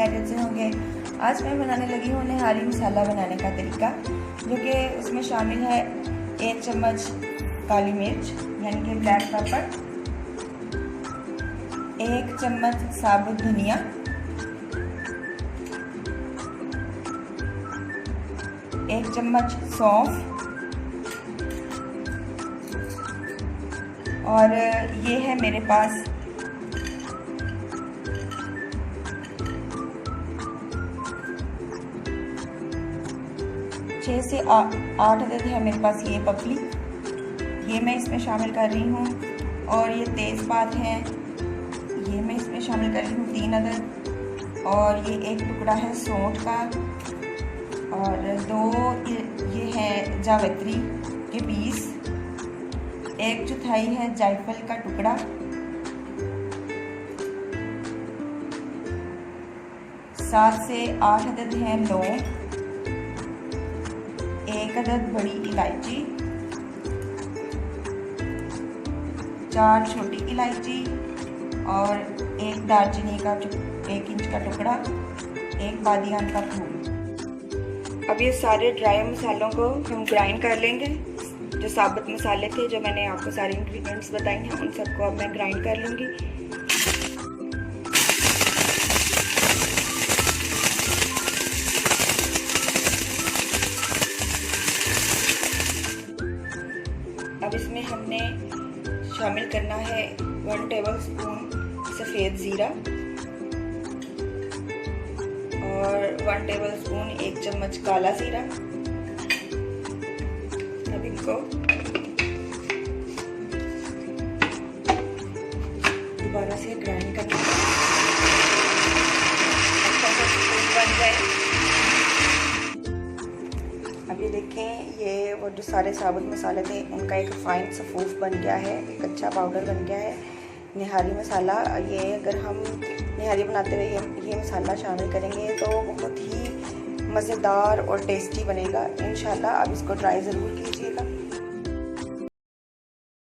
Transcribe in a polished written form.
खैरियत से होंगे। आज मैं बनाने लगी हूँ निहारी मसाला बनाने का तरीका, जो कि उसमें शामिल है 1 चम्मच काली मिर्च यानी कि ब्लैक पेपर, 1 चम्मच साबुत धनिया, 1 चम्मच सौंफ और ये है मेरे पास छः से 8 अदद है मेरे पास ये पपली, ये मैं इसमें शामिल कर रही हूँ। और ये तेज़पात है, ये मैं इसमें शामिल कर रही हूँ 3 अदद। और ये 1 टुकड़ा है सौंठ का और 2 ये है जावित्री के पीस, 1 चौथाई है जायफल का टुकड़ा, 7 से 8 अदद है लौंग, 1 अदद बड़ी इलायची, 4 छोटी इलायची और 1 दालचीनी का 1 इंच का टुकड़ा, 1 बादियान का फूल। अब ये सारे ड्राई मसालों को हम ग्राइंड कर लेंगे। जो साबुत मसाले थे, जो मैंने आपको सारे इंग्रेडिएंट्स बताए हैं, उन सबको अब मैं ग्राइंड कर लूँगी। अब इसमें हमने शामिल करना है 1 टेबलस्पून सफ़ेद ज़ीरा और 1 टेबलस्पून 1 चम्मच काला ज़ीरा। अब इनको दोबारा से ग्राइंड करना है, अच्छा सा पेस्ट बन जाए। अब ये देखें, ये वो जो सारे साबुत मसाले थे उनका एक फ़ाइन सफूफ बन गया है, एक अच्छा पाउडर बन गया है निहारी मसाला। ये अगर हम निहारी बनाते हुए ये मसाला शामिल करेंगे तो बहुत ही मज़ेदार और टेस्टी बनेगा इंशाल्लाह। अब इसको ट्राई ज़रूर कीजिए।